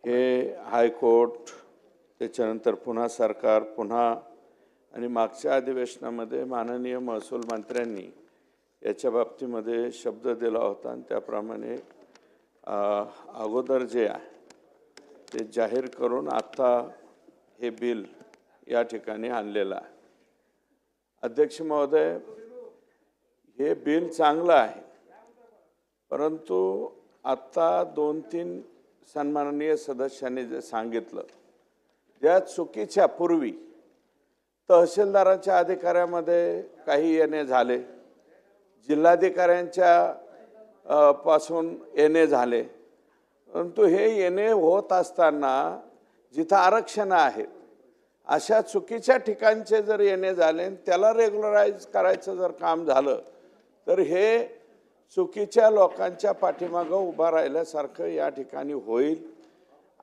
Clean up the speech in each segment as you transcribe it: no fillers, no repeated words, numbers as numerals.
हे हायकोर्ट त्याच्यानंतर पुन्हा सरकार पुन्हा आणि मागच्या अधिवेशनामध्ये माननीय महसूल मंत्र्यांनी याच्या बाबतीमध्ये शब्द दिला होता आणि त्याप्रमाणे अगोदर जे आहे ते जाहीर करून आता हे बिल या ठिकाणी आणलेलं आहे। अध्यक्ष महोदय, हे बिल चांगलं आहे, परंतु आता 2-3 सन्माननीय सदस्यांनी जे सांगितलं त्या चुकीच्या पूर्वी तहसीलदारांच्या अधिकाऱ्यामध्ये काही येणे झाले, जिल्हाधिकाऱ्यांच्या पासून येणे झाले, परंतु हे येणे होत असताना जिथं आरक्षण आहेत अशा चुकीच्या ठिकाणचे जर येणे झाले त्याला रेग्युलराइज करायचं जर काम झालं तर हे चुकीच्या लोकांच्या पाठीमागं उभा राहिल्यासारखं या ठिकाणी होईल।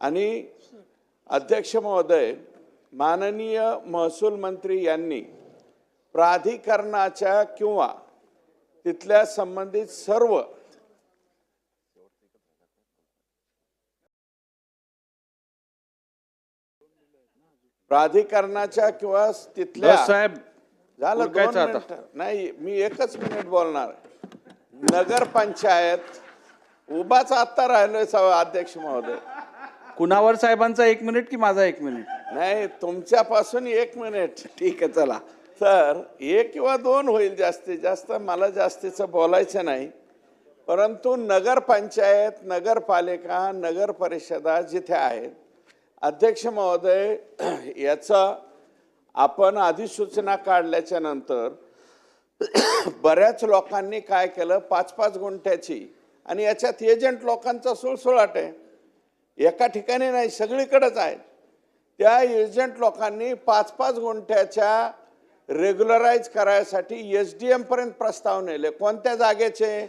आणि अध्यक्ष महोदय, माननीय महसूल मंत्री यांनी प्राधिकरणाच्या किंवा तिथल्या संबंधित सर्व प्राधिकरणाच्या किंवा तिथल्या साहेब झालं 2 मिनिट नाही, मी 1च मिनिट बोलणार। नगर पंचायत उभाच आता राहिलोय अध्यक्ष महोदय। कुणावर साहेबांचा 1 मिनिट की माझा 1 मिनिट? नाही, तुमच्यापासून 1 मिनिट। ठीक आहे, चला। तर 1 किंवा 2 होईल, जास्तीत जास्त मला जास्तीचं बोलायचं नाही, परंतु नगर पंचायत, नगरपालिका, नगर परिषदा जिथे आहेत, अध्यक्ष महोदय, याचा आपण अधिसूचना काढल्याच्या नंतर बऱ्याच लोकांनी काय केलं, 5-5 गुंठ्याची, आणि याच्यात एजंट लोकांचा सुळसुळाट आहे, एका ठिकाणी नाही सगळीकडेच आहे। त्या एजंट लोकांनी 5-5 गुंठ्याच्या रेग्युलराइज करायसाठी SDM पर्यंत प्रस्ताव नेले। कोणत्या जागेचे?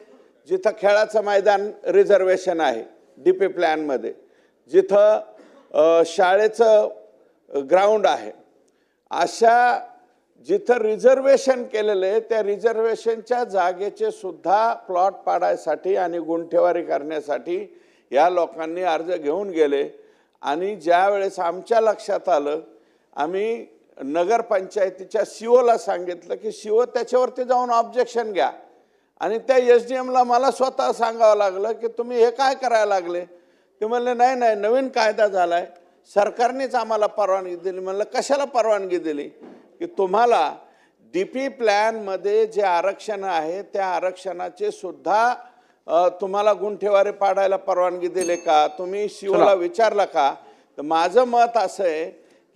जिथं खेळाचं मैदान रिझर्वेशन आहे DP प्लॅनमध्ये, जिथं शाळेचं ग्राउंड आहे, अशा जिथं रिझर्वेशन केलेले त्या रिझर्वेशनच्या जागेचे सुद्धा प्लॉट पाडायसाठी आणि गुंठेवारी करण्यासाठी या लोकांनी अर्ज घेऊन गेले। आणि ज्या वेळेस आमच्या लक्षात आलं, आम्ही नगरपंचायतीच्या CO सांगितलं की CO त्याच्यावरती जाऊन ऑब्जेक्शन घ्या, आणि त्या SDMला मला स्वतः सांगावं लागलं की तुम्ही हे काय करायला लागले? ते म्हणले नाही नाही, नवीन कायदा झालाय, सरकारनेच आम्हाला परवानगी दिली। म्हणलं कशाला परवानगी दिली? की तुम्हाला DP प्लॅनमध्ये जे आरक्षण आहे त्या आरक्षणाचे सुद्धा तुम्हाला गुंठेवारी पाडायला परवानगी दिली का? तुम्ही COला विचारलं का? तर माझं मत असं आहे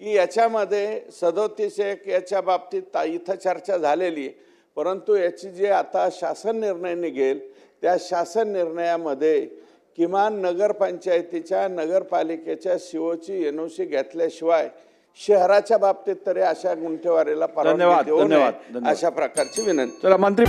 की याच्यामध्ये 37(1) याच्या बाबतीत इथं चर्चा झालेली आहे, परंतु याची जे आता शासन निर्णय निघेल त्या शासन निर्णयामध्ये किमान नगरपंचायतीच्या, नगरपालिकेच्या COची NOC घेतल्याशिवाय शहराच्या बाबतीत तरी अशा गुंठेवारीला परवानगी देऊ नये, अशा प्रकारची विनंती। चला मंत्री